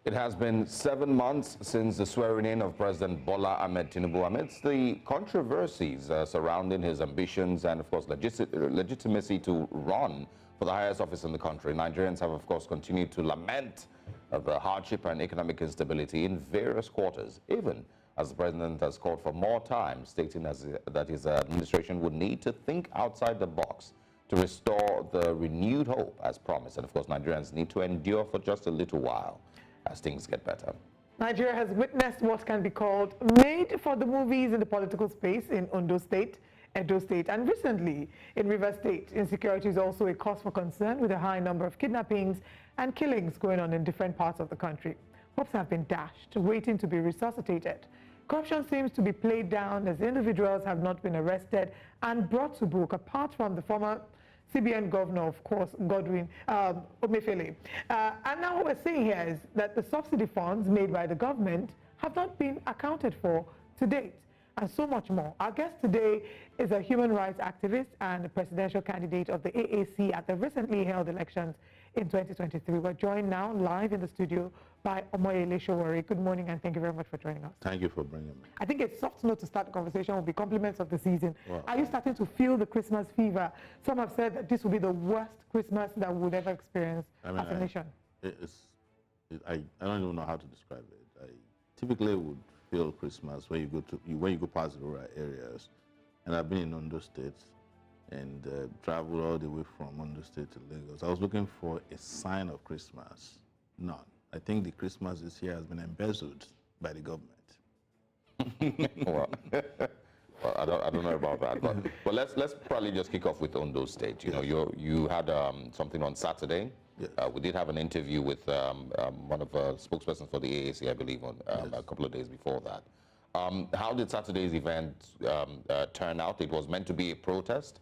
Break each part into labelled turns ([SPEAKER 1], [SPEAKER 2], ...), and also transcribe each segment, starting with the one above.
[SPEAKER 1] It has been 7 months since the swearing-in of President Bola Ahmed Tinubu. Amidst the controversies surrounding his ambitions and, of course, legitimacy to run for the highest office in the country, Nigerians have, of course, continued to lament the hardship and economic instability in various quarters, even as the president has called for more time, stating that his administration would need to think outside the box to restore the renewed hope as promised. And, of course, Nigerians need to endure for just a little while as things get better.
[SPEAKER 2] Nigeria has witnessed what can be called made for the movies in the political space in Ondo State, Edo State, and recently in River State. Insecurity is also a cause for concern with a high number of kidnappings and killings going on in different parts of the country. Hopes have been dashed, waiting to be resuscitated. Corruption seems to be played down as individuals have not been arrested and brought to book, apart from the former CBN governor, of course, Godwin Emefiele. And now what we're seeing here is that the subsidy funds made by the government have not been accounted for to date, and so much more. Our guest today is a human rights activist and a presidential candidate of the AAC at the recently held elections in 2023. We're joined now live in the studio by Omoyele Sowore. Good morning, and thank you very much for joining us.
[SPEAKER 3] Thank you for bringing me.
[SPEAKER 2] I think a soft note to start the conversation will be compliments of the season.
[SPEAKER 3] Wow.
[SPEAKER 2] Are you starting to feel the Christmas fever? Some have said that this will be the worst Christmas that we would ever experience as a nation.
[SPEAKER 3] I don't even know how to describe it. I typically would feel Christmas when you go past the rural areas, and I've been in Ondo State and traveled all the way from Ondo State to Lagos. I was looking for a sign of Christmas. None. I think the Christmas this year has been embezzled by the government.
[SPEAKER 1] Well, I don't know about that, but let's probably just kick off with Ondo State. You know, you had something on Saturday.
[SPEAKER 3] Yes.
[SPEAKER 1] We did have an interview with one of the spokespersons for the AAC, I believe, on a couple of days before that. How did Saturday's event turn out? It was meant to be a protest.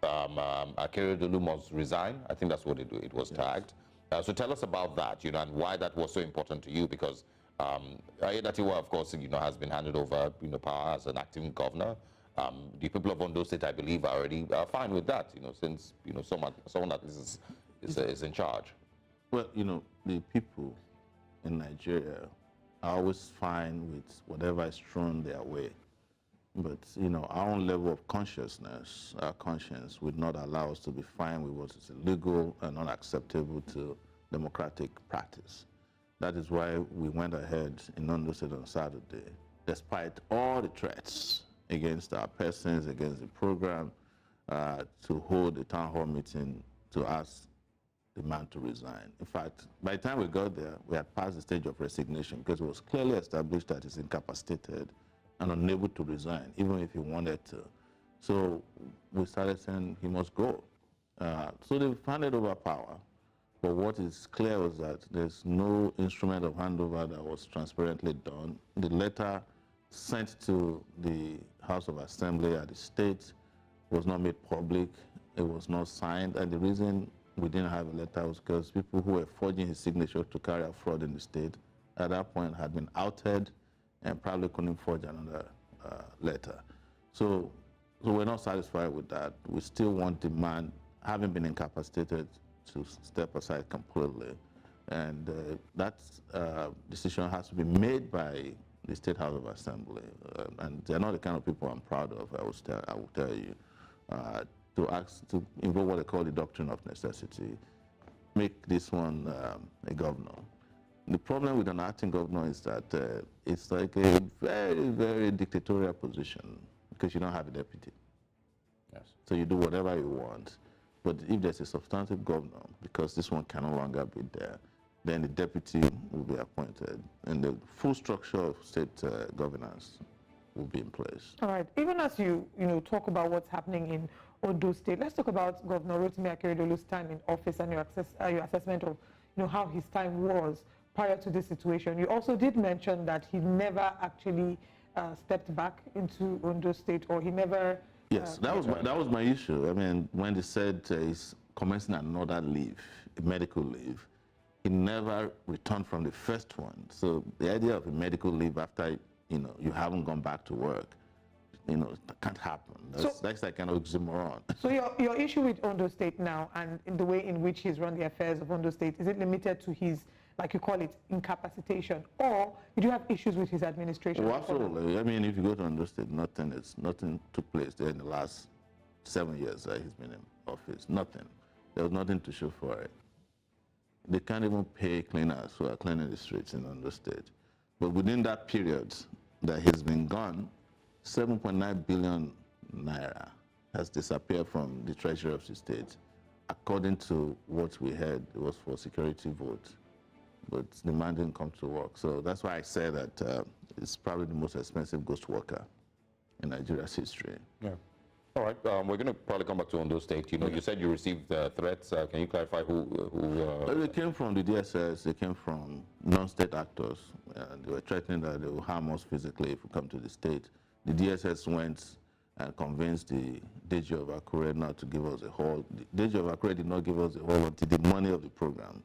[SPEAKER 1] Akeredolu must resign. I think that's what it was tagged. So tell us about that, you know, and why that was so important to you, because Ayedatiwa, of course, you know, has been handed over, you know, power as an acting governor. The people of Ondo State, I believe, are already fine with that, you know, since, you know, someone that is in charge.
[SPEAKER 3] Well, you know, the people in Nigeria are always fine with whatever is thrown their way. But, you know, our own level of consciousness, our conscience would not allow us to be fine with what is illegal and unacceptable to democratic practice. That is why we went ahead in Ondo State on Saturday, despite all the threats against our persons, against the program, to hold a town hall meeting to ask the man to resign. In fact, by the time we got there, we had passed the stage of resignation because it was clearly established that he's incapacitated and unable to resign, even if he wanted to. So we started saying he must go. So they've handed over power. But what is clear was that there's no instrument of handover that was transparently done. The letter sent to the House of Assembly at the state was not made public. It was not signed. And the reason we didn't have a letter was because people who were forging his signature to carry out fraud in the state at that point had been outed and probably couldn't forge another letter. So we're not satisfied with that. We still want the man, having been incapacitated, to step aside completely. And that decision has to be made by the State House of Assembly. And they're not the kind of people I'm proud of, I will tell you, to invoke what they call the doctrine of necessity, make this one a governor. The problem with an acting governor is that it's like a very, very dictatorial position because you don't have a deputy.
[SPEAKER 1] Yes.
[SPEAKER 3] So you do whatever you want. But if there's a substantive governor, because this one can no longer be there, then the deputy will be appointed and the full structure of state governance will be in place.
[SPEAKER 2] All right. Even as you talk about what's happening in Ondo State, let's talk about Governor Rotimi Akeredolu's time in office and your assessment of how his time was prior to this situation. You also did mention that he never actually stepped back into Ondo State, or he never...
[SPEAKER 3] Yes, that was my issue. I mean, when they said he's commencing another leave, a medical leave, he never returned from the first one. So the idea of a medical leave after, you haven't gone back to work, that can't happen. That's like an oxymoron.
[SPEAKER 2] So your issue with Ondo State now, and in the way in which he's run the affairs of Ondo State, is it limited to his like you call it, incapacitation, or you do have issues with his administration?
[SPEAKER 3] Well, absolutely. I mean, if you go to Ondo State, nothing took place there in the last 7 years that he's been in office. Nothing. There was nothing to show for it. They can't even pay cleaners who are cleaning the streets in Ondo State. But within that period that he's been gone, 7.9 billion naira has disappeared from the treasury of the state. According to what we heard, it was for security vote, but the man didn't come to work. So that's why I say that it's probably the most expensive ghost worker in Nigeria's history.
[SPEAKER 1] Yeah. All right. We're going to probably come back to Ondo State. You know, you said you received threats. Can you clarify who?
[SPEAKER 3] They came from the DSS. They came from non-state actors. They were threatening that they will harm us physically if we come to the state. The DSS went and convinced the DG of Akure not to give us a hold. The DG of Akure did not give us a hold until the money of the program.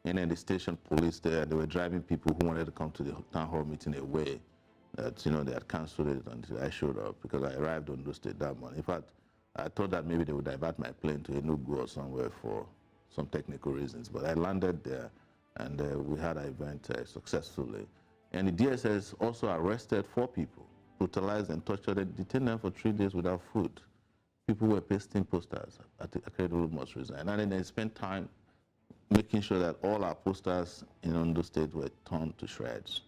[SPEAKER 3] And then the station police there, they were driving people who wanted to come to the town hall meeting away. That, you know, they had cancelled it until I showed up because I arrived on Ondo State that morning. In fact, I thought that maybe they would divert my plane to Enugu or somewhere for some technical reasons. But I landed there and we had an event successfully. And the DSS also arrested 4 people, brutalized and tortured and detained them for 3 days without food. People were pasting posters at the Akere must resign. And then they spent time making sure that all our posters in Ondo State were torn to shreds.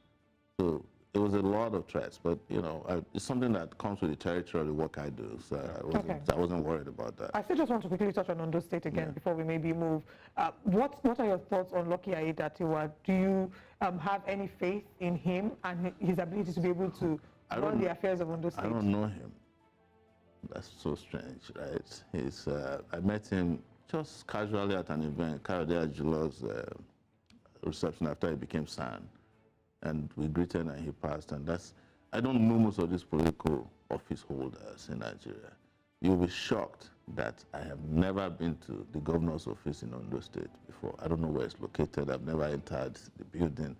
[SPEAKER 3] So it was a lot of threats, but you know, it's something that comes with the territory of the work I do. So I wasn't worried about that.
[SPEAKER 2] I still just want to quickly touch on Ondo State again before we maybe move. What are your thoughts on Lucky Aiyedatiwa? Do you have any faith in him and his ability to be able to run the affairs of Ondo State?
[SPEAKER 3] I don't know him. That's so strange, right? I met him just casually at an event, Kayode Ajilo's reception after he became SAN. And we greeted and he passed. And I don't know most of these political office holders in Nigeria. You'll be shocked that I have never been to the governor's office in Ondo State before. I don't know where it's located. I've never entered the building.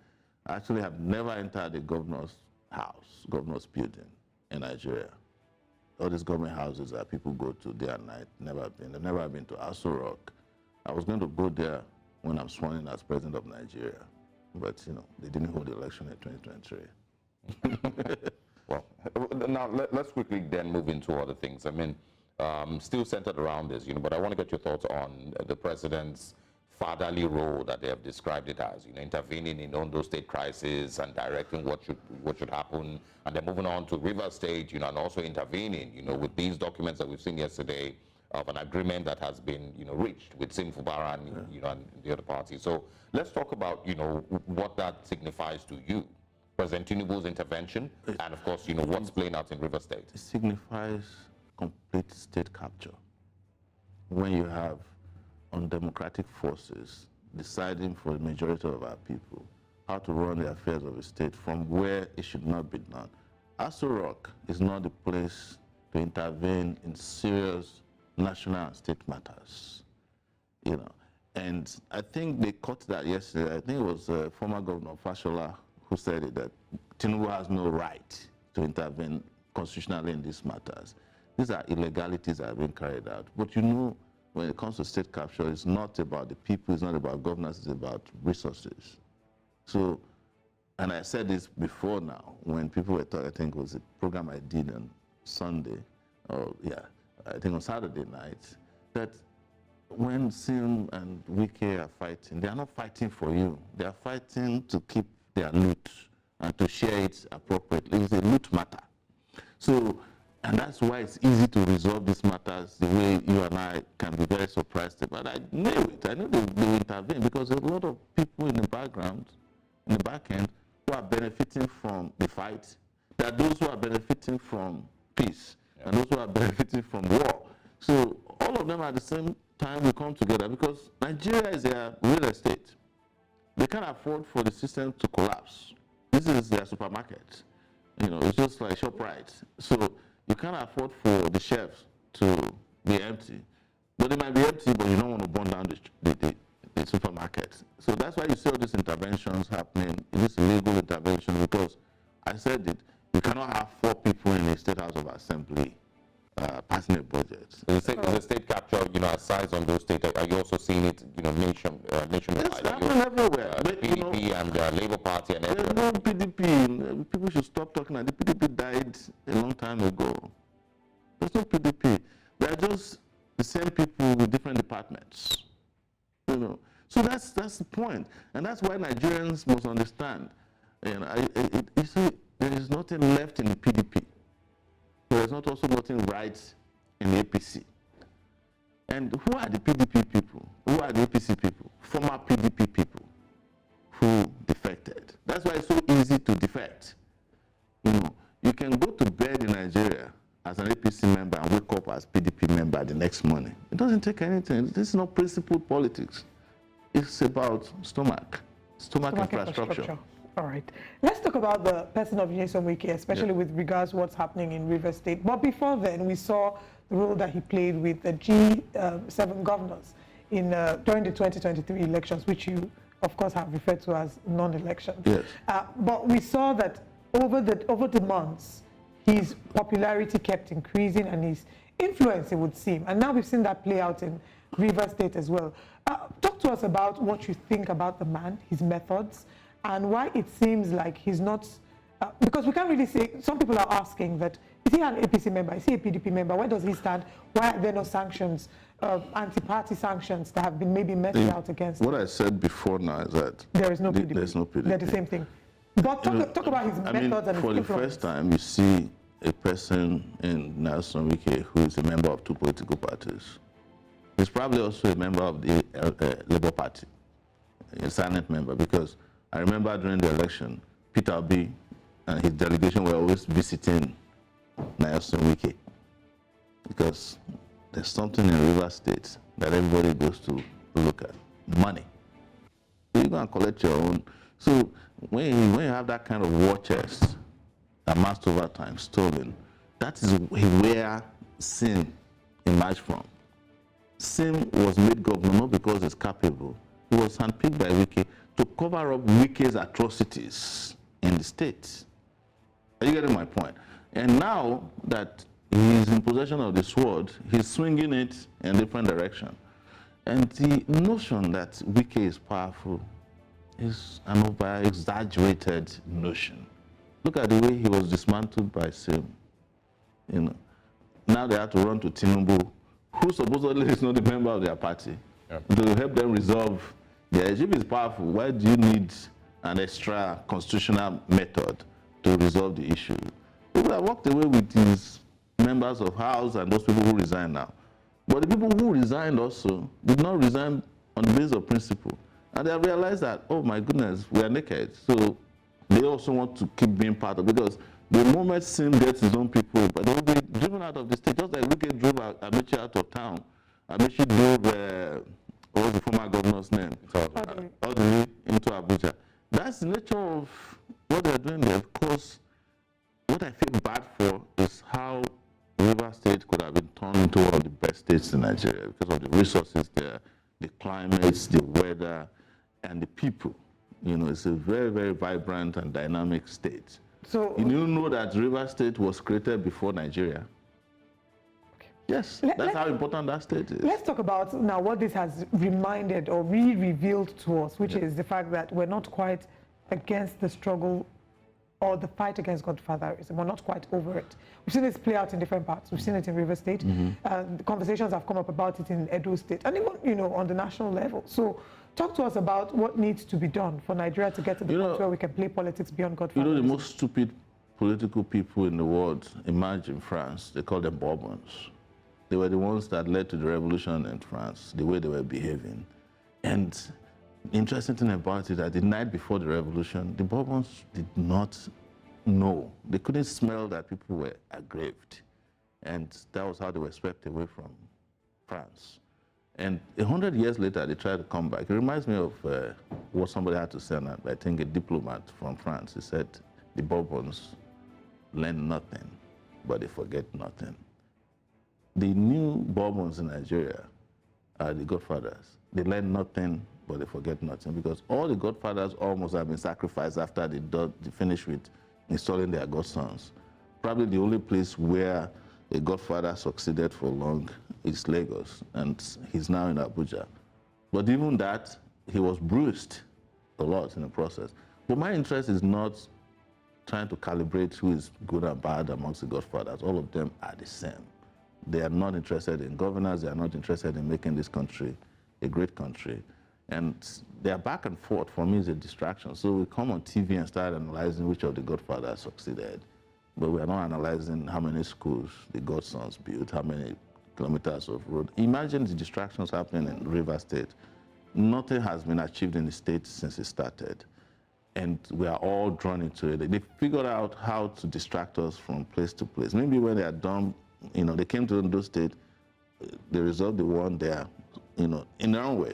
[SPEAKER 3] I actually have never entered the governor's house, governor's building in Nigeria. All these government houses that people go to day and night, never been. I've never been to Aso Rock. I was going to go there when I'm sworn in as president of Nigeria. But, you know, they didn't hold the election in 2023.
[SPEAKER 1] Well, now let's quickly then move into other things. I mean, still centered around this, you know, but I want to get your thoughts on the president's fatherly role that they have described it as, you know, intervening in Ondo State crisis and directing what should happen, and then moving on to River State, you know, and also intervening, you know, with these documents that we've seen yesterday of an agreement that has been, you know, reached with Sim Fubara and, you know, and the other parties. So let's talk about, you know, what that signifies to you. President Tinubu's intervention, and of course, you know, what's playing out in River State.
[SPEAKER 3] It signifies complete state capture. When you have undemocratic forces deciding for the majority of our people how to run the affairs of a state from where it should not be done. Aso Rock is not the place to intervene in serious national and state matters, you know. And I think they caught that yesterday. I think it was former Governor Fashola who said it, that Tinubu has no right to intervene constitutionally in these matters. These are illegalities that are being carried out. But you know, when it comes to state capture, it's not about the people, it's not about governance, it's about resources. So, and I said this before now, when people were talking, I think it was a program I did on Sunday, or I think on Saturday night, that when Sim and Wike are fighting, they are not fighting for you. They are fighting to keep their loot and to share it appropriately. It's a loot matter. So, and that's why it's easy to resolve these matters the way you and I can be very surprised about. I knew it. I knew they will intervene because there's a lot of people in the background, in the back end, who are benefiting from the fight. There are those who are benefiting from peace and those who are benefiting from war. So all of them at the same time will come together because Nigeria is their real estate. They can't afford for the system to collapse. This is their supermarket. You know, it's just like ShopRite. So you can't afford for the shelves to be empty. But they might be empty, but you don't want to burn down the supermarket. So that's why you see all these interventions happening, these illegal interventions, because I said it, you cannot have 4 people in the State House of Assembly passing a budget.
[SPEAKER 1] The state capture, you know, aside on those states, are you also seeing it, you know, nationwide?
[SPEAKER 3] It's happening everywhere.
[SPEAKER 1] PDP and the Labour Party and
[SPEAKER 3] There's
[SPEAKER 1] everything.
[SPEAKER 3] no PDP. People should stop talking. The PDP died a long time ago. There's no PDP. They're just the same people with different departments. You know. So that's the point, and that's why Nigerians must understand. You know, you see, there is nothing left in the PDP. There is not also nothing right in the APC. And who are the PDP people? Who are the APC people? Former PDP people who defected. That's why it's so easy to defect. You know, you can go to bed in Nigeria as an APC member and wake up as PDP member the next morning. It doesn't take anything. This is not principled politics. It's about stomach infrastructure.
[SPEAKER 2] All right. Let's talk about the person of Nyesom Wike, especially with regards to what's happening in Rivers State. But before then, we saw the role that he played with the G7 governors in during the 2023 elections, which you, of course, have referred to as non-elections.
[SPEAKER 3] Yes.
[SPEAKER 2] But we saw that over the months, his popularity kept increasing and his influence, it would seem. And now we've seen that play out in Rivers State as well. Talk to us about what you think about the man, his methods, and why it seems like he's not, because we can't really say, some people are asking that, is he an APC member, is he a PDP member, where does he stand, why are there no sanctions, anti-party sanctions that have been maybe meted out against him?
[SPEAKER 3] What I said before now is that
[SPEAKER 2] There is no PDP.
[SPEAKER 3] There's no PDP.
[SPEAKER 2] They're the same thing. But talk about his methods and his
[SPEAKER 3] for the
[SPEAKER 2] influence.
[SPEAKER 3] first time, you see a person in Nyesom Wike who is a member of two political parties. He's probably also a member of the Labour Party, a silent member, because I remember during the election, Peter Obi and his delegation were always visiting Nyesom Wike, because there's something in Rivers State that everybody goes to look at: money. So you go and collect your own. So when you have that kind of war chest amassed over time, stolen, that is where sin emerged from. Sin was made governor not because he's capable. He was handpicked by Wike to cover up Wike's atrocities in the state. Are you getting my point? And now that he's in possession of the sword, he's swinging it in a different direction. And the notion that Wike is powerful is an over-exaggerated notion. Look at the way he was dismantled by Sim. You know, now they have to run to Tinubu, who supposedly is not a member of their party, to help them resolve their issue. If it's powerful, why do you need an extra constitutional method to resolve the issue? People have walked away with these members of House and those people who resign now. But the people who resigned also did not resign on the basis of principle. And they have realized that, oh my goodness, we are naked. So they also want to keep being part of it, because the moment Sim gets his own people, but they'll be driven out of the state, just like Wike drove Amechi out of town. Amechi drove, what was the former governor's name? All the way into Abuja. That's the nature of what they're doing there. Of course, what I feel bad for is how Rivers State could have been turned into one of the best states in Nigeria because of the resources there, the climates, the weather, and the people. You know, it's a very, very vibrant and dynamic state. So you know that Rivers State was created before Nigeria? Okay. Yes, that's how important that state is.
[SPEAKER 2] Let's talk about now what this has reminded or re-revealed to us, which is the fact that we're not quite against the struggle or the fight against Godfatherism. We're not quite over it. We've seen this play out in different parts. We've seen it in Rivers State. The conversations have come up about it in Edo State, and even, you know, on the national level. So talk to us about what needs to be done for Nigeria to get to the point where we can play politics beyond Godfatherism.
[SPEAKER 3] You know, the most stupid political people in the world emerged in France. They call them Bourbons. They were the ones that led to the revolution in France, the way they were behaving. And the interesting thing about it, that the night before the revolution, the Bourbons did not know. They couldn't smell that people were aggrieved. And that was how they were swept away from France. And 100 years later, they tried to come back. It reminds me of what somebody had to say, and I think a diplomat from France. He said, the Bourbons learn nothing, but they forget nothing. The new Bourbons in Nigeria are the Godfathers. They learn nothing, but they forget nothing, because all the Godfathers almost have been sacrificed after they finished with installing their godsons. Probably the only place where a Godfather succeeded for long is Lagos, and he's now in Abuja. But even that, he was bruised. a lot in the process. But my interest is not trying to calibrate who is good and bad amongst the Godfathers. All of them are the same. They are not interested in governance. They are not interested in making this country a great country. And their back and forth, for me, is a distraction. So we come on TV and start analyzing which of the Godfathers succeeded. But we are not analyzing how many schools the Godsons built, how many kilometers of road. Imagine the distractions happening in River State. Nothing has been achieved in the state since it started. And we are all drawn into it. They figured out how to distract us from place to place. Maybe when they are done, they came to Ondo State, they resolved the war there, in their own way.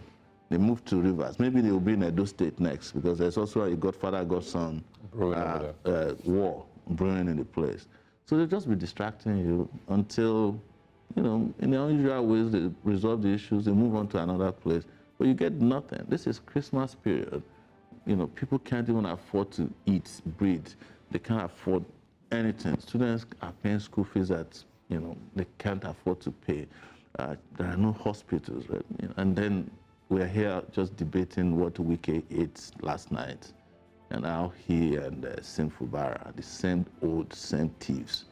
[SPEAKER 3] They moved to Rivers. Maybe they will be in Edo State next, because there's also a Godfather, Godson war brewing in the place. So they'll just be distracting you until, in the unusual ways, they resolve the issues, they move on to another place. But you get nothing. This is Christmas period. People can't even afford to eat, breathe. They can't afford anything. Students are paying school fees that, they can't afford to pay. There are no hospitals, right? And then we're here just debating what Wike ate last night. And how he and Sinful Bara, the same thieves,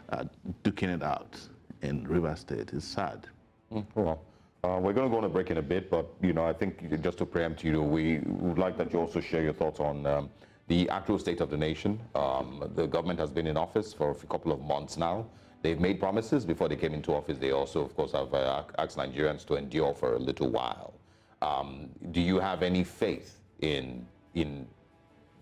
[SPEAKER 3] are duking it out in River State. It's sad.
[SPEAKER 1] Well, we're going to go on a break in a bit, but I think just to preempt you, we would like that you also share your thoughts on the actual state of the nation. The government has been in office for a couple of months now. They've made promises before they came into office. They also, of course, have asked Nigerians to endure for a little while. Do you have any faith in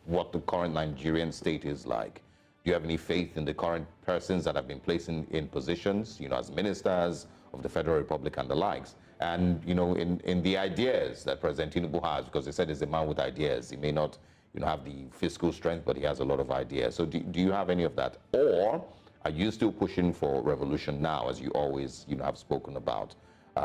[SPEAKER 1] what the current Nigerian state is like? Do you have any faith in the current persons that have been placed in positions, as ministers of the Federal Republic and the likes? And, in the ideas that President Tinubu has, because they said he's a man with ideas. He may not, have the fiscal strength, but he has a lot of ideas. So do you have any of that? Or are you still pushing for revolution now, as you always, have spoken about?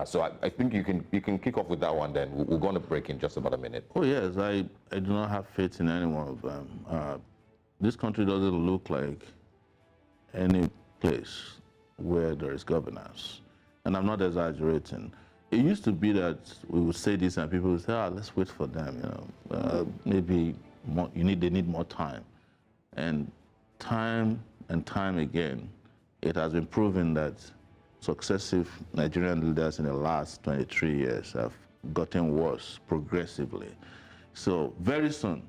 [SPEAKER 1] So I think you can kick off with that one, then we're going to break in just about a minute.
[SPEAKER 3] Oh, yes, I do not have faith in any one of them. This country doesn't look like any place where there is governance. And I'm not exaggerating. It used to be that we would say this and people would say, let's wait for them, maybe more, they need more time. And time again, it has been proven that successive Nigerian leaders in the last 23 years have gotten worse progressively. So very soon,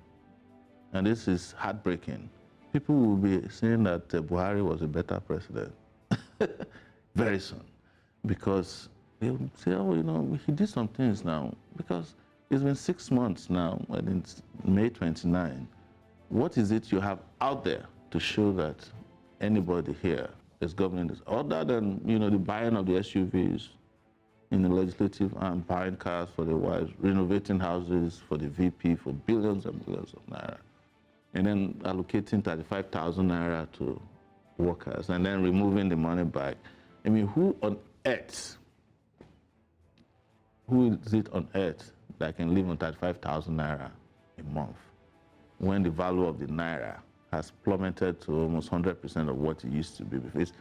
[SPEAKER 3] and this is heartbreaking, people will be saying that Buhari was a better president. Very soon. Because they will say, he did some things now. Because it's been 6 months now, and it's May 29. What is it you have out there to show that anybody here is governing this, other than the buying of the SUVs in the legislative and buying cars for the wives, renovating houses for the VP for billions and billions of naira, and then allocating 35,000 naira to workers, and then removing the money back? I mean, who is it on earth that can live on 35,000 naira a month when the value of the naira has plummeted to almost 100% of what it used to be? Because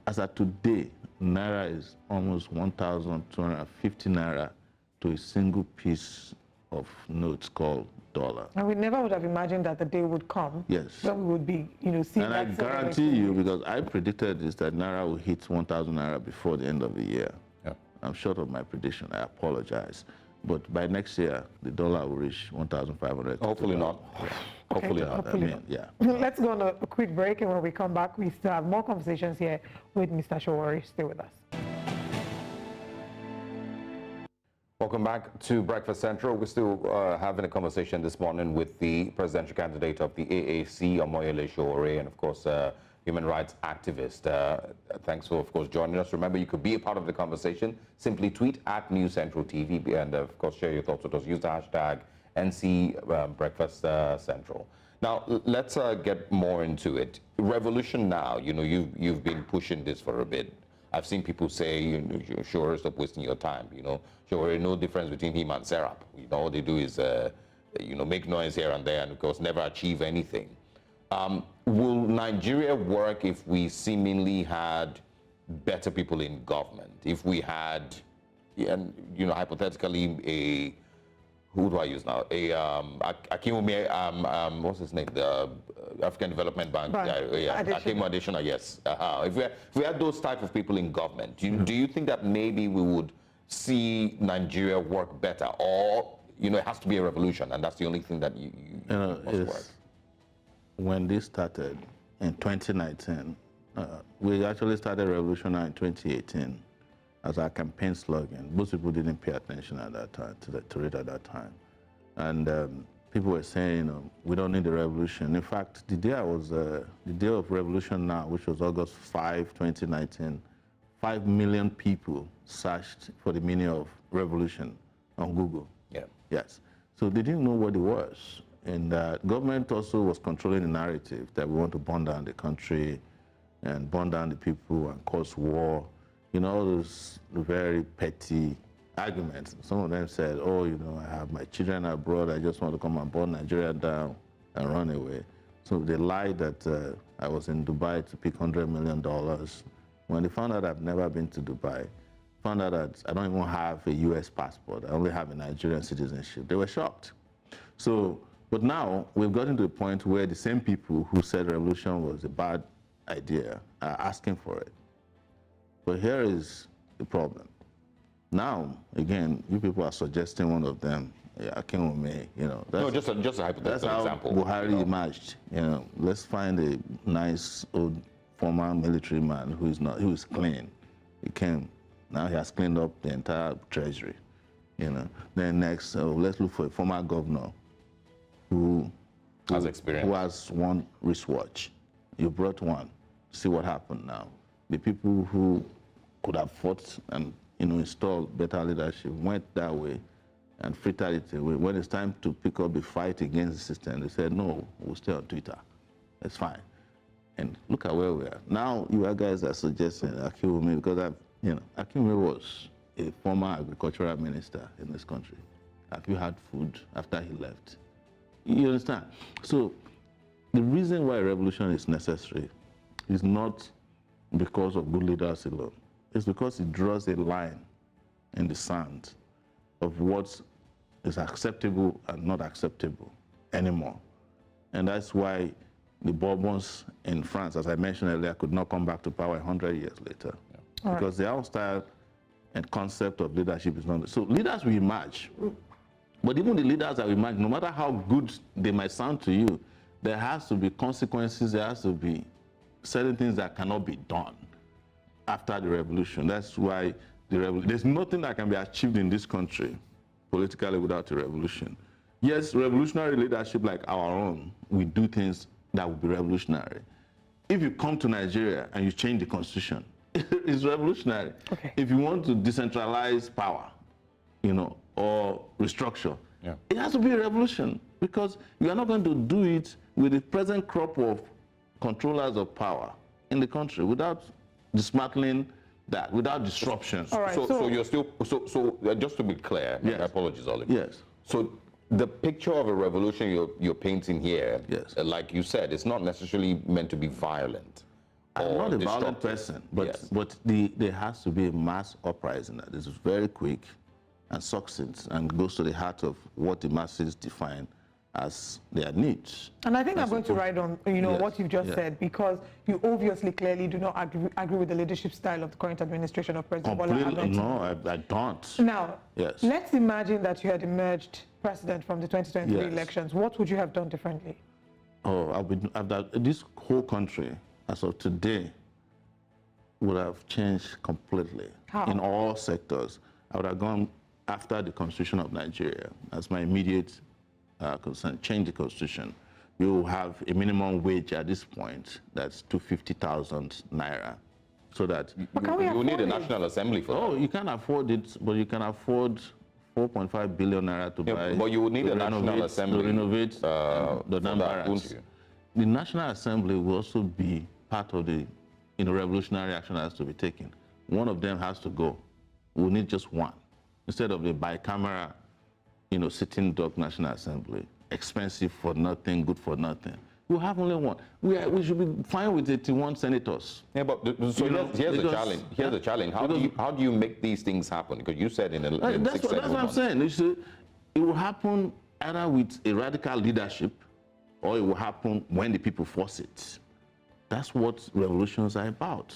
[SPEAKER 3] as of today, naira is almost 1,250 naira to a single piece of notes called dollar.
[SPEAKER 2] And we never would have imagined that the day would come.
[SPEAKER 3] Yes.
[SPEAKER 2] When we would be, seeing
[SPEAKER 3] and
[SPEAKER 2] that.
[SPEAKER 3] And I guarantee you, because I predicted this, that naira will hit 1,000 naira before the end of the year.
[SPEAKER 1] Yeah.
[SPEAKER 3] I'm short of my prediction. I apologize. But by next year, the dollar will reach 1,500.
[SPEAKER 1] Hopefully not.
[SPEAKER 2] Okay.
[SPEAKER 1] Hopefully not.
[SPEAKER 2] Hopefully not.
[SPEAKER 3] Yeah.
[SPEAKER 2] Let's go on a quick break, and when we come back, we still have more conversations here with Mr. Sowore. Stay with us.
[SPEAKER 1] Welcome back to Breakfast Central. We're still having a conversation this morning with the presidential candidate of the AAC, Omoyele Sowore, and of course, human rights activist. Thanks for, of course, joining us. Remember, you could be a part of the conversation. Simply tweet at News Central TV, and of course, share your thoughts with us. Use the hashtag NC Breakfast Central. Now, let's get more into it. Revolution now. You've been pushing this for a bit. I've seen people say, sure, stop wasting your time. Sure, no difference between him and Serap. All they do is, make noise here and there, and of course, never achieve anything. Will Nigeria work if we seemingly had better people in government? If we had, hypothetically, who do I use now? Akinwumi, what's his name? The African Development Bank. Akinwumi Additional, yes. If we had those type of people in government, do you think that maybe we would see Nigeria work better? Or, it has to be a revolution, and that's the only thing that you must work?
[SPEAKER 3] When this started in 2019, we actually started revolution in 2018 as our campaign slogan. Most people didn't pay attention at that time, to it at that time. And people were saying, we don't need a revolution. In fact, the day of revolution now, which was August 5, 2019, 5 million people searched for the meaning of revolution on Google.
[SPEAKER 1] Yeah.
[SPEAKER 3] Yes. So they didn't know what it was. And government also was controlling the narrative that we want to burn down the country and burn down the people and cause war. All those very petty arguments. Some of them said, oh, I have my children abroad, I just want to come and burn Nigeria down and run away. So they lied that I was in Dubai to pick $100 million. When they found out I've never been to Dubai, found out that I don't even have a US passport, I only have a Nigerian citizenship, they were shocked. So, but now we've gotten to a point where the same people who said revolution was a bad idea are asking for it. But here is the problem. Now, again, you people are suggesting one of them, Akinwumi,
[SPEAKER 1] No, just a hypothetical
[SPEAKER 3] that's how
[SPEAKER 1] example.
[SPEAKER 3] Buhari emerged. Let's find a nice old former military man who is clean. He came. Now he has cleaned up the entire treasury. Then next, let's look for a former governor who
[SPEAKER 1] has experience,
[SPEAKER 3] who has one wristwatch. You brought one. See what happened now. The people who could have fought and installed better leadership went that way and frittered it away. When it's time to pick up the fight against the system, they said, no, we'll stay on Twitter. That's fine. And look at where we are. Now you guys are suggesting Akinwumi, because Akinwumi was a former agricultural minister in this country. Akinwumi had food after he left. You understand? So the reason why revolution is necessary is not because of good leaders alone. It's because it draws a line in the sand of what is acceptable and not acceptable anymore. And that's why the Bourbons in France, as I mentioned earlier, could not come back to power 100 years later. Yeah. Because their own style and concept of leadership is not. So leaders will emerge. But even the leaders that will emerge, no matter how good they might sound to you, there has to be consequences, there has to be certain things that cannot be done after the revolution. That's why there's nothing that can be achieved in this country politically without a revolution. Yes, revolutionary leadership like our own, we do things that will be revolutionary. If you come to Nigeria and you change the constitution, it's revolutionary. Okay. If you want to decentralize power, or restructure, it has to be a revolution, because you are not going to do it with the present crop of controllers of power in the country without dismantling that, without disruption.
[SPEAKER 2] All right,
[SPEAKER 1] so you're still, just to be clear, yes. My apologies, Olive.
[SPEAKER 3] Yes.
[SPEAKER 1] So the picture of a revolution you're painting here,
[SPEAKER 3] yes.
[SPEAKER 1] Like you said, it's not necessarily meant to be violent.
[SPEAKER 3] I'm not a violent person, but, yes. But there has to be a mass uprising that is very quick and succinct and goes to the heart of what the masses define as their needs.
[SPEAKER 2] And I think I'm going to ride on,
[SPEAKER 3] yes.
[SPEAKER 2] what you've just said, because you obviously clearly do not agree with the leadership style of the current administration of President Bola Ahmed.
[SPEAKER 3] No, I don't.
[SPEAKER 2] Now,
[SPEAKER 3] yes.
[SPEAKER 2] Let's imagine that you had emerged president from the 2023
[SPEAKER 3] yes.
[SPEAKER 2] elections. What would you have done differently?
[SPEAKER 3] Oh, this whole country, as of today, would have changed completely.
[SPEAKER 2] How?
[SPEAKER 3] In all sectors. I would have gone after the Constitution of Nigeria as my immediate concern. Change the Constitution. You have a minimum wage at this point that's 250,000 naira, so that
[SPEAKER 1] you need a National Assembly for that.
[SPEAKER 3] Oh, you can't afford it, but you can afford 4.5 billion naira to buy.
[SPEAKER 1] But you would need a National Assembly
[SPEAKER 3] to renovate the barracks. The National Assembly will also be part of the revolutionary action that has to be taken. One of them has to go. We'll need just one, instead of the bicameral, sitting duck National Assembly, expensive for nothing, good for nothing. We'll have only one. We should be fine with 81 senators.
[SPEAKER 1] Yeah, but here's the challenge. Here's the challenge. How do you make these things happen? Because you said in
[SPEAKER 3] that's
[SPEAKER 1] 6
[SPEAKER 3] what I'm saying. it will happen either with a radical leadership or it will happen when the people force it. That's what revolutions are about.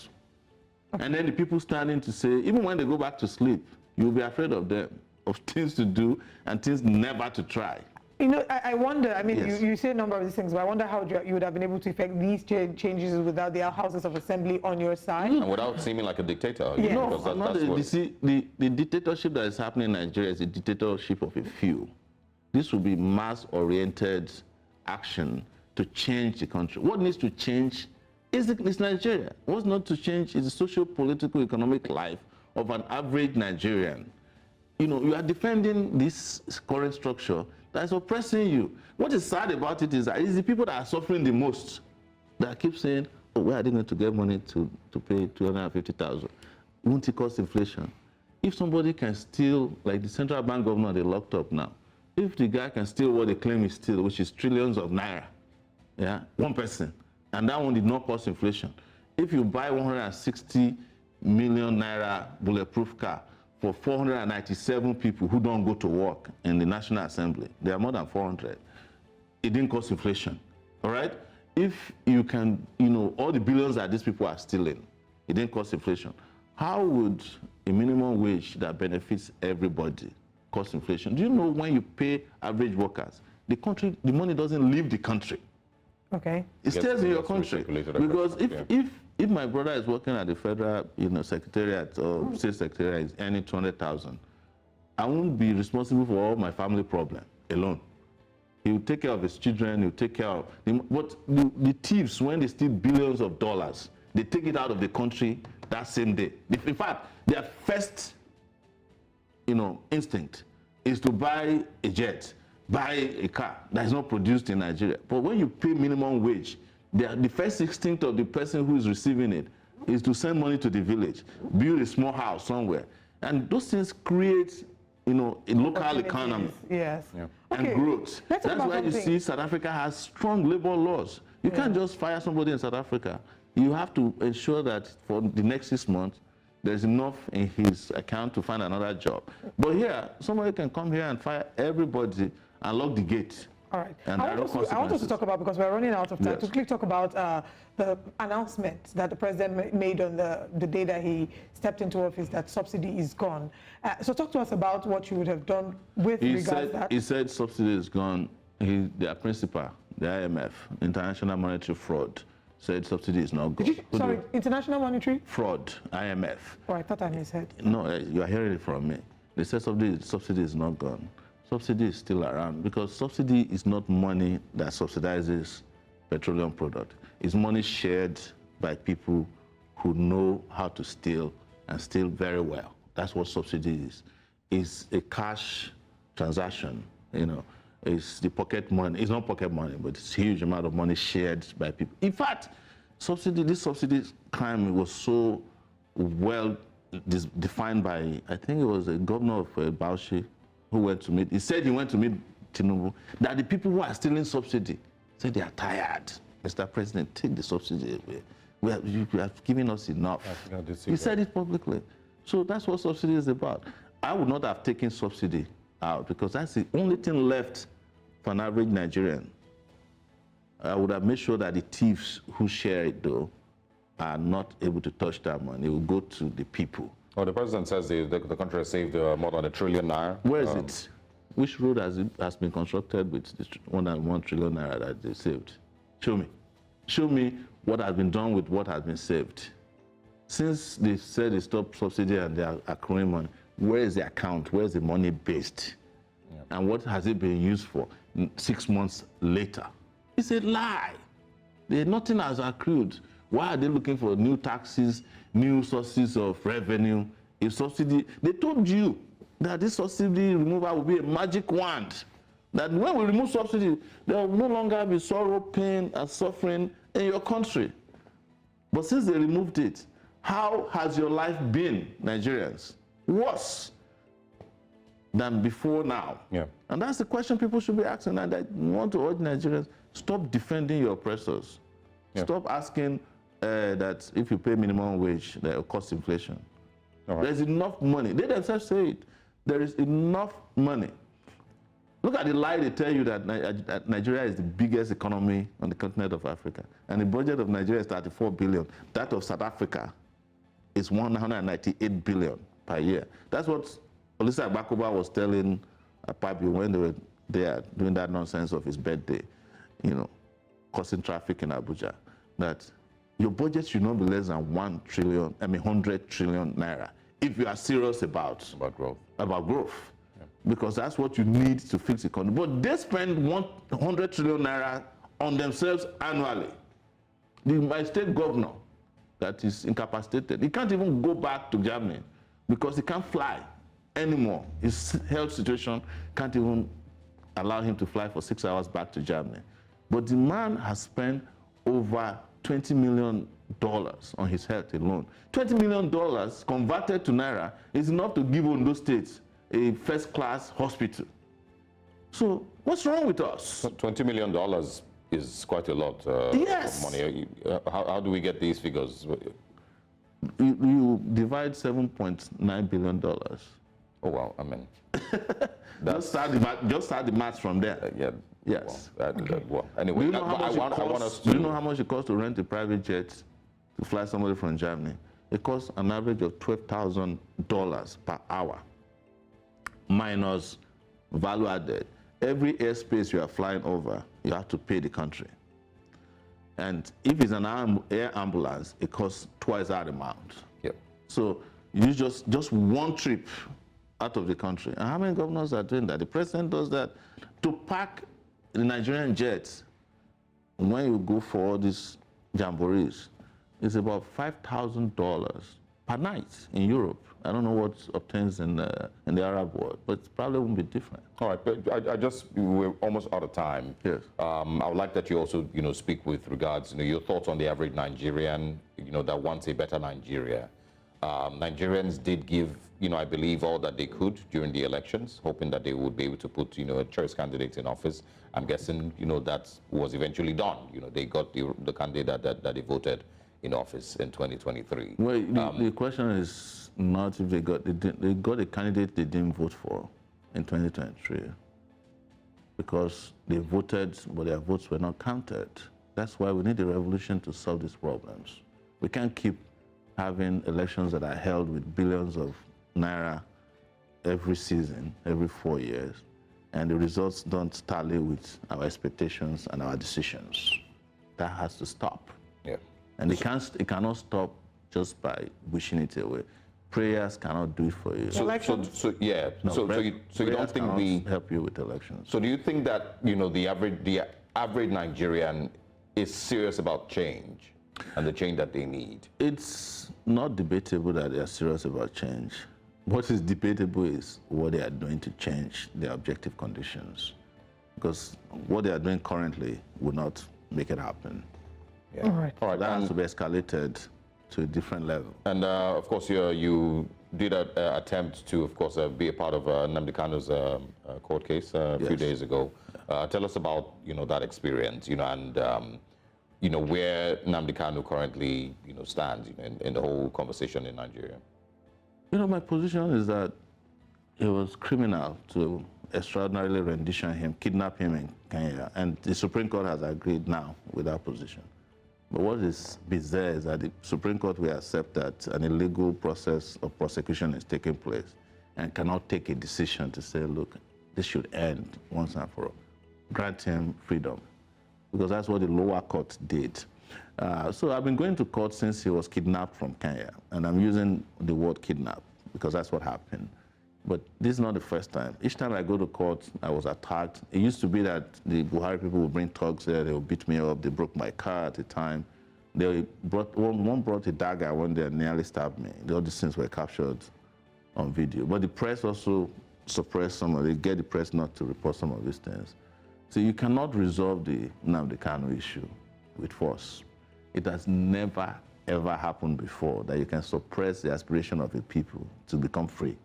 [SPEAKER 3] And then the people standing to say, even when they go back to sleep, you'll be afraid of them, of things to do and things never to try.
[SPEAKER 2] You know, I wonder, I mean,
[SPEAKER 3] Yes.
[SPEAKER 2] you say a number of these things, but I wonder how you would have been able to effect these changes without the houses of assembly on your side.
[SPEAKER 1] And without seeming like a dictator.
[SPEAKER 2] Yeah.
[SPEAKER 3] No,
[SPEAKER 1] because
[SPEAKER 3] the dictatorship that is happening in Nigeria is a dictatorship of a few. This will be mass-oriented action to change the country. What needs to change is Nigeria. What's not to change is the social, political, economic life of an average Nigerian. You know, you are defending this current structure that is oppressing you. What is sad about it is that it's the people that are suffering the most that keep saying, oh, where are they going to get money to pay 250,000? Won't it cause inflation? If somebody can steal, like the central bank governor they locked up now, if the guy can steal what they claim is steal, which is trillions of naira, yeah, one person, and that one did not cause inflation. If you buy 160 million naira bulletproof car for 497 people who don't go to work in the National Assembly, there are more than 400, it didn't cause inflation, all right? If you can, you know, all the billions that these people are stealing, it didn't cause inflation. How would a minimum wage that benefits everybody cause inflation? Do you know when you pay average workers, the money doesn't leave the country.
[SPEAKER 2] Okay.
[SPEAKER 3] It stays in your country. Because if my brother is working at the federal, you know, secretariat or state secretariat is earning 200,000, I won't be responsible for all my family problem alone. He will take care of his children. He will take care of but the thieves, when they steal billions of dollars, they take it out of the country that same day. In fact, their first, you know, instinct is to buy a jet, buy a car that is not produced in Nigeria. But when you pay minimum wage, the first instinct of the person who is receiving it is to send money to the village, build a small house somewhere. And those things create, you know, a local economy.
[SPEAKER 2] Yes.
[SPEAKER 1] Yeah.
[SPEAKER 3] And
[SPEAKER 2] Okay.
[SPEAKER 3] growth. That's why you see South Africa has strong labor laws. You can't just fire somebody in South Africa. You have to ensure that for the next 6 months, there's enough in his account to find another job. But here, somebody can come here and fire everybody and lock the gate.
[SPEAKER 2] All right.
[SPEAKER 3] And
[SPEAKER 2] I want us to talk about, because we're running out of time,
[SPEAKER 3] Yes.
[SPEAKER 2] to quickly talk about the announcement that the president made on the day that he stepped into office, that subsidy is gone. So talk to us about what you would have done with regards to that.
[SPEAKER 3] He said subsidy is gone. Their principal, the IMF, International Monetary Fraud, said subsidy is not gone.
[SPEAKER 2] Sorry, International Monetary?
[SPEAKER 3] Fraud, IMF.
[SPEAKER 2] Oh, I thought I misheard.
[SPEAKER 3] No, you are hearing it from me. They said subsidy is not gone. Subsidy is still around because subsidy is not money that subsidizes petroleum product. It's money shared by people who know how to steal and steal very well. That's what subsidy is. It's a cash transaction, you know. It's the pocket money. It's not pocket money, but it's a huge amount of money shared by people. In fact, this subsidy crime was so well defined by, I think it was a governor of Bauchi who went to meet. He said he went to meet Tinubu, that the people who are stealing subsidy said they are tired. Mr. President, take the subsidy away. You have given us enough. He said it publicly. So that's what subsidy is about. I would not have taken subsidy out because that's the only thing left for an average Nigerian. I would have made sure that the thieves who share it, though, are not able to touch that money. It will go to the people.
[SPEAKER 1] Well, the president says the country has saved more than $1 trillion.
[SPEAKER 3] Where is it? Which road has been constructed with this more than $1 trillion that they saved? Show me. Show me what has been done with what has been saved. Since they said they stopped subsidy and they are accruing money, where is the account? Where is the money based? Yeah. And what has it been used for 6 months later? It's a lie. Nothing has accrued. Why are they looking for new taxes, new sources of revenue? If subsidy, they told you that this subsidy removal will be a magic wand. That when we remove subsidy, there will no longer be sorrow, pain, and suffering in your country. But since they removed it, how has your life been, Nigerians? Worse than before now.
[SPEAKER 1] Yeah.
[SPEAKER 3] And that's the question people should be asking. And I want to urge Nigerians, stop defending your oppressors. Yeah. Stop asking that if you pay minimum wage, that will cost inflation. Right. There's enough money. They themselves say it. There is enough money Look at the lie they tell you that Nigeria is the biggest economy on the continent of Africa. And the budget of Nigeria is 34 billion. That of South Africa is 198 billion per year. That's what Olisa Agbakoba was telling Pabio when they were there doing that nonsense of his birthday, causing traffic in Abuja, that your budget should not be less than 100 trillion naira if you are serious about
[SPEAKER 1] growth.
[SPEAKER 3] Because that's what you need to fix the economy. But they spend 100 trillion naira on themselves annually. My state governor that is incapacitated, he can't even go back to Germany because he can't fly anymore. His health situation can't even allow him to fly for 6 hours back to Germany. But the man has spent over $20 million on his health alone. $20 million converted to naira is enough to give Ondo State a first-class hospital. So what's wrong with us?
[SPEAKER 1] $20 million is quite a lot
[SPEAKER 3] yes.
[SPEAKER 1] of money. How do we get these figures?
[SPEAKER 3] You divide $7.9 billion.
[SPEAKER 1] Oh, wow, I mean.
[SPEAKER 3] Just start the maths from there.
[SPEAKER 1] Yeah.
[SPEAKER 3] Yes.
[SPEAKER 1] Well, anyway,
[SPEAKER 3] do you know how much it costs to rent a private jet to fly somebody from Germany? It costs an average of $12,000 per hour, minus value added. Every airspace you are flying over, you have to pay the country. And if it's an air ambulance, it costs twice that amount.
[SPEAKER 1] Yep.
[SPEAKER 3] So you just one trip out of the country. And how many governors are doing that? The president does that. To pack the Nigerian jets, when you go for all these jamborees, it's about $5,000 per night in Europe. I don't know what obtains in the Arab world, but it probably won't be different.
[SPEAKER 1] All right, but we're almost out of time.
[SPEAKER 3] Yes.
[SPEAKER 1] I would like that you also, speak with regards, your thoughts on the average Nigerian, that wants a better Nigeria. Nigerians did give, I believe, all that they could during the elections, hoping that they would be able to put, a choice candidate in office. I'm guessing, that was eventually done. They got the candidate that they voted in office in 2023.
[SPEAKER 3] Well, the question is not if they got a candidate they didn't vote for in 2023, because they voted, but their votes were not counted. That's why we need a revolution to solve these problems. We can't keep having elections that are held with billions of naira every season, every 4 years, and the results don't tally with our expectations and our decisions. That has to stop.
[SPEAKER 1] Yeah.
[SPEAKER 3] And it cannot stop just by wishing it away. Prayers cannot do it for you.
[SPEAKER 1] So you don't think
[SPEAKER 3] help you with elections.
[SPEAKER 1] So do you think that the average Nigerian is serious about change and the change that they need?
[SPEAKER 3] It's not debatable that they are serious about change. What is debatable is what they are doing to change their objective conditions, because what they are doing currently would not make it happen.
[SPEAKER 1] Yeah. All right.
[SPEAKER 3] So that has to be escalated to a different level. And
[SPEAKER 1] of course, you did an attempt to, of course, be a part of Nnamdi Kanu's court case a few days ago. Tell us about that experience, and where Nnamdi Kanu currently stands in the whole conversation in Nigeria.
[SPEAKER 3] My position is that it was criminal to extraordinarily rendition him, kidnap him in Kenya, and the Supreme Court has agreed now with that position. But what is bizarre is that the Supreme Court will accept that an illegal process of prosecution is taking place and cannot take a decision to say, look, this should end once and for all. Grant him freedom, because that's what the lower court did. So I've been going to court since he was kidnapped from Kenya, and I'm using the word kidnap because that's what happened. But this is not the first time. Each time I go to court, I was attacked. It used to be that the Buhari people would bring thugs there, they would beat me up, they broke my car at the time. One brought a dagger when they nearly stabbed me. All these things were captured on video. But the press also suppressed some of it. They get the press not to report some of these things. So you cannot resolve the Nnamdi Kanu issue with force. It has never, ever happened before that you can suppress the aspiration of a people to become free.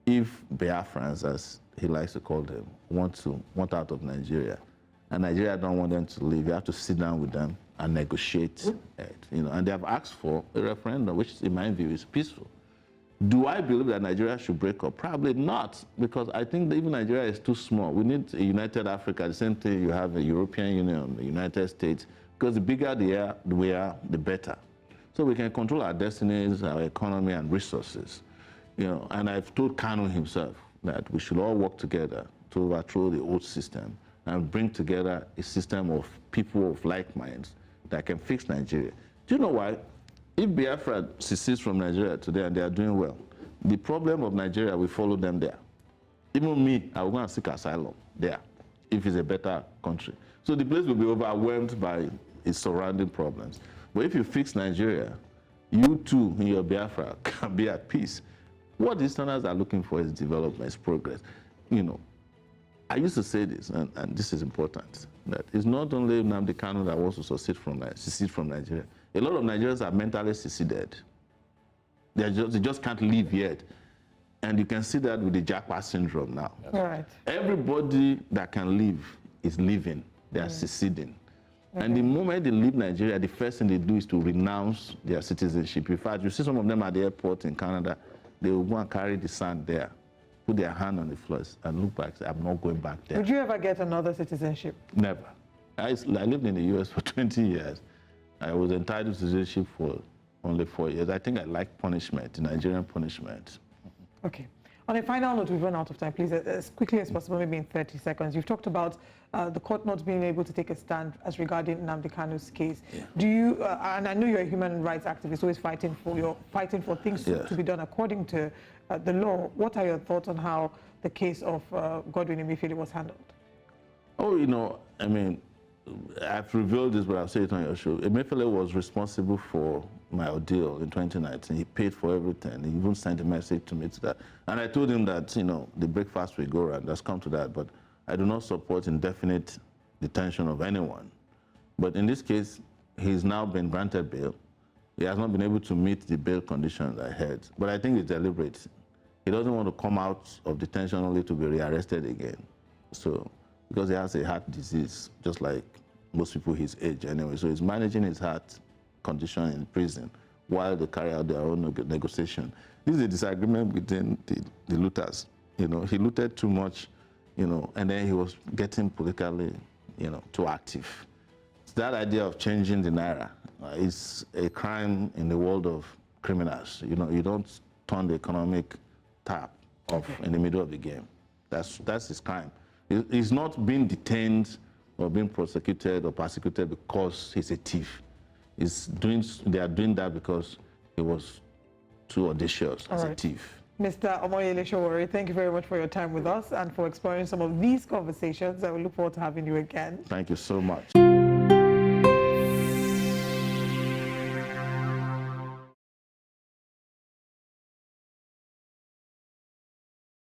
[SPEAKER 3] If Biafrans, as he likes to call them, want out of Nigeria, and Nigeria don't want them to leave, you have to sit down with them and negotiate it. And they have asked for a referendum, which in my view is peaceful. Do I believe that Nigeria should break up? Probably not, because I think that even Nigeria is too small. We need a united Africa. The same thing you have the European Union, the United States, because the bigger we are, the better. So we can control our destinies, our economy, and resources. You know, and I've told Kanu himself that we should all work together to overthrow the old system and bring together a system of people of like minds that can fix Nigeria. Do you know why? If Biafra secedes from Nigeria today and they are doing well, the problem of Nigeria will follow them there. Even me, I will go and seek asylum there if it's a better country. So the place will be overwhelmed by its surrounding problems. But if you fix Nigeria, you too in your Biafra can be at peace. What the Easterners are looking for is development, is progress. You know, I used to say this, and this is important, that it's not only Nnamdi Kanu that wants to secede from Nigeria. A lot of Nigerians are mentally seceded. They just can't leave yet. And you can see that with the Japa syndrome now.
[SPEAKER 2] All right.
[SPEAKER 3] Everybody that can leave is leaving. They are seceding. Okay. And the moment they leave Nigeria, the first thing they do is to renounce their citizenship. In fact, you see some of them at the airport in Canada, they will go and carry the sand there, put their hand on the floor and look back and say, I'm not going back there.
[SPEAKER 2] Would you ever get another citizenship?
[SPEAKER 3] Never. I lived in the US for 20 years. I was entitled to citizenship for only 4 years. I think I like punishment, Nigerian punishment.
[SPEAKER 2] Okay. On a final note, we've run out of time. Please, as quickly as possible, maybe in 30 seconds. You've talked about the court not being able to take a stand as regarding Nnamdi Kanu's case. Yeah. Do you, and I know you're a human rights activist, always fighting for things to be done according to the law. What are your thoughts on how the case of Godwin Emefiele was handled? Oh,
[SPEAKER 3] you know, I mean, I've revealed this, but I'll say it on your show. Emefiele was responsible for my ordeal in 2019. He paid for everything. He even sent a message to me to that. And I told him that, you know, the breakfast will go around. Let's come to that. But I do not support indefinite detention of anyone. But in this case, he's now been granted bail. He has not been able to meet the bail conditions I had. But I think it's deliberate. He doesn't want to come out of detention only to be rearrested again. So, because he has a heart disease, just like most people his age anyway. So he's managing his heart condition in prison while they carry out their own negotiation. This is a disagreement between the looters. You know, he looted too much, you know, and then he was getting politically, you know, too active. That idea of changing the naira is a crime in the world of criminals. You know, you don't turn the economic tap off in the middle of the game. That's his crime. He's not being detained or being prosecuted or persecuted because he's a thief. They are doing that because he was too audacious as a thief.
[SPEAKER 2] Mr. Omoyele Sowore, thank you very much for your time with us and for exploring some of these conversations. I will look forward to having you again.
[SPEAKER 3] Thank you so much.